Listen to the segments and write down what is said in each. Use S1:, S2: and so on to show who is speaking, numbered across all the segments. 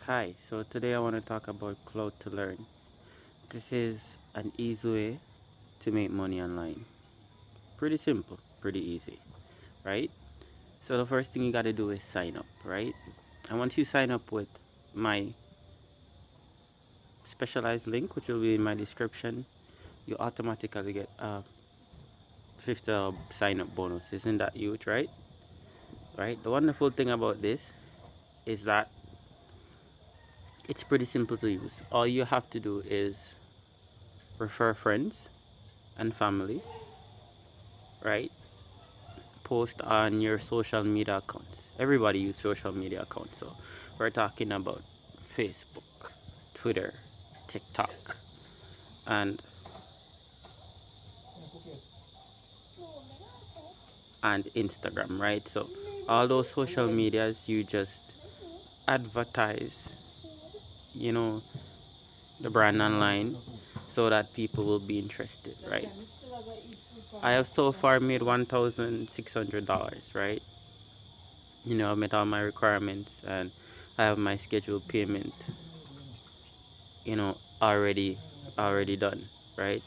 S1: Hi, so today I want to talk about Cloud to Learn. This is an easy way to make money online. Pretty simple, pretty easy, right? So the first thing you got to do is sign up, right? And once you sign up with my specialized link, which will be in my description, you automatically get a $50 sign up bonus. Isn't that huge, right? Right? The wonderful thing about this is that it's pretty simple to use. All you have to do is refer friends and family, right? Post on your social media accounts. Everybody use social media accounts, so we're talking about Facebook, Twitter, TikTok, and Instagram, right? So all those social medias, you just advertise, you know, the brand online so that people will be interested, right? I have so far made $1,600, right? I've met all my requirements and I have my scheduled payment, already done, right?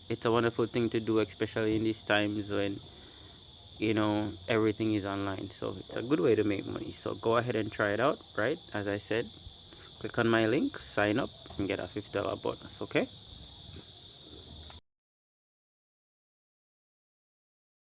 S1: It's a wonderful thing to do, especially in these times when everything is online. So it's a good way to make money. So go ahead and try it out, right? As I said, click on my link, sign up, and get a $50 bonus. Okay.